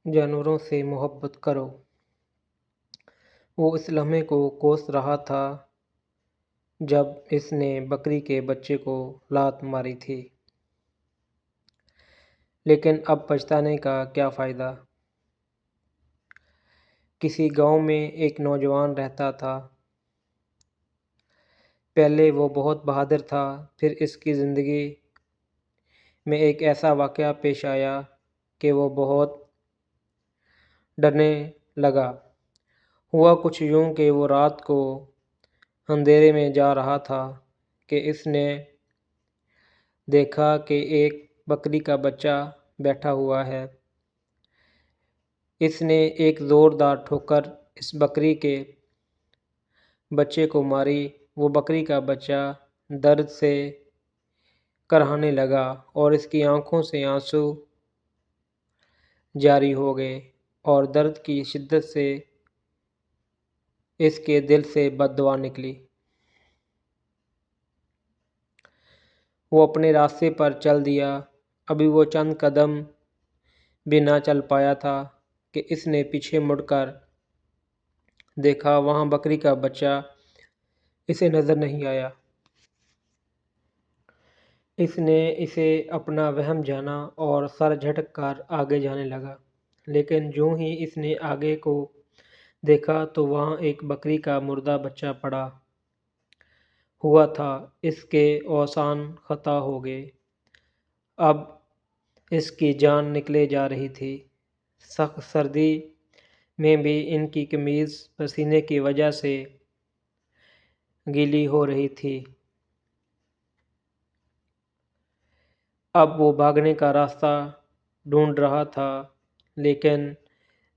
جانوروں سے محبت کرو۔ وہ اس لمحے کو کوس رہا تھا جب اس نے بکری کے بچے کو لات ماری تھی، لیکن اب پچھتانے کا کیا فائدہ؟ کسی گاؤں میں ایک نوجوان رہتا تھا۔ پہلے وہ بہت بہادر تھا، پھر اس کی زندگی میں ایک ایسا واقعہ پیش آیا کہ وہ بہت ڈرنے لگا۔ ہوا کچھ یوں کہ وہ رات کو اندھیرے میں جا رہا تھا کہ اس نے دیکھا کہ ایک بکری کا بچہ بیٹھا ہوا ہے۔ اس نے ایک زوردار ٹھوکر اس بکری کے بچے کو ماری۔ وہ بکری کا بچہ درد سے کرہنے لگا اور اس کی آنکھوں سے آنسو جاری ہو گئے اور درد کی شدت سے اس کے دل سے بد دعا نکلی۔ وہ اپنے راستے پر چل دیا۔ ابھی وہ چند قدم بھی نہ چل پایا تھا کہ اس نے پیچھے مڑ کر دیکھا، وہاں بکری کا بچہ اسے نظر نہیں آیا۔ اس نے اسے اپنا وہم جانا اور سر جھٹک کر آگے جانے لگا، لیکن جوں ہی اس نے آگے کو دیکھا تو وہاں ایک بکری کا مردہ بچہ پڑا ہوا تھا۔ اس کے اوزان قطع ہو گئے، اب اس کی جان نکلے جا رہی تھی۔ سخت سردی میں بھی ان کی قمیض پسینے کی وجہ سے گیلی ہو رہی تھی۔ اب وہ بھاگنے کا راستہ ڈھونڈ رہا تھا، لیکن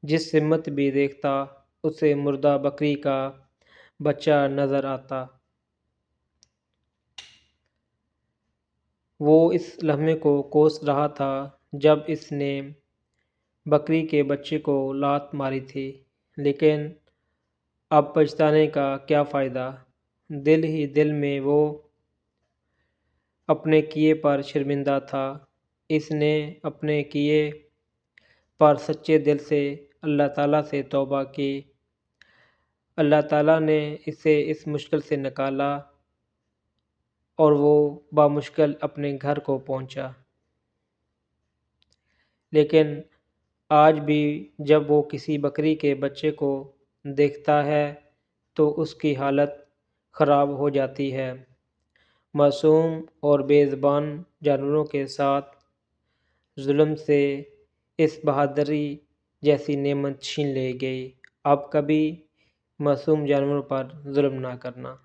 جس سمت بھی دیکھتا اسے مردہ بکری کا بچہ نظر آتا۔ وہ اس لمحے کو کوس رہا تھا جب اس نے بکری کے بچے کو لات ماری تھی، لیکن اب پچھتانے کا کیا فائدہ؟ دل ہی دل میں وہ اپنے کیے پر شرمندہ تھا۔ اس نے اپنے کیے پر سچے دل سے اللہ تعالیٰ سے توبہ کی۔ اللہ تعالیٰ نے اسے اس مشکل سے نکالا اور وہ بامشکل اپنے گھر کو پہنچا۔ لیکن آج بھی جب وہ کسی بکری کے بچے کو دیکھتا ہے تو اس کی حالت خراب ہو جاتی ہے۔ معصوم اور بے زبان جانوروں کے ساتھ ظلم سے اس بہادری جیسی نعمت چھین لی گئی۔ اب کبھی معصوم جانوروں پر ظلم نہ کرنا۔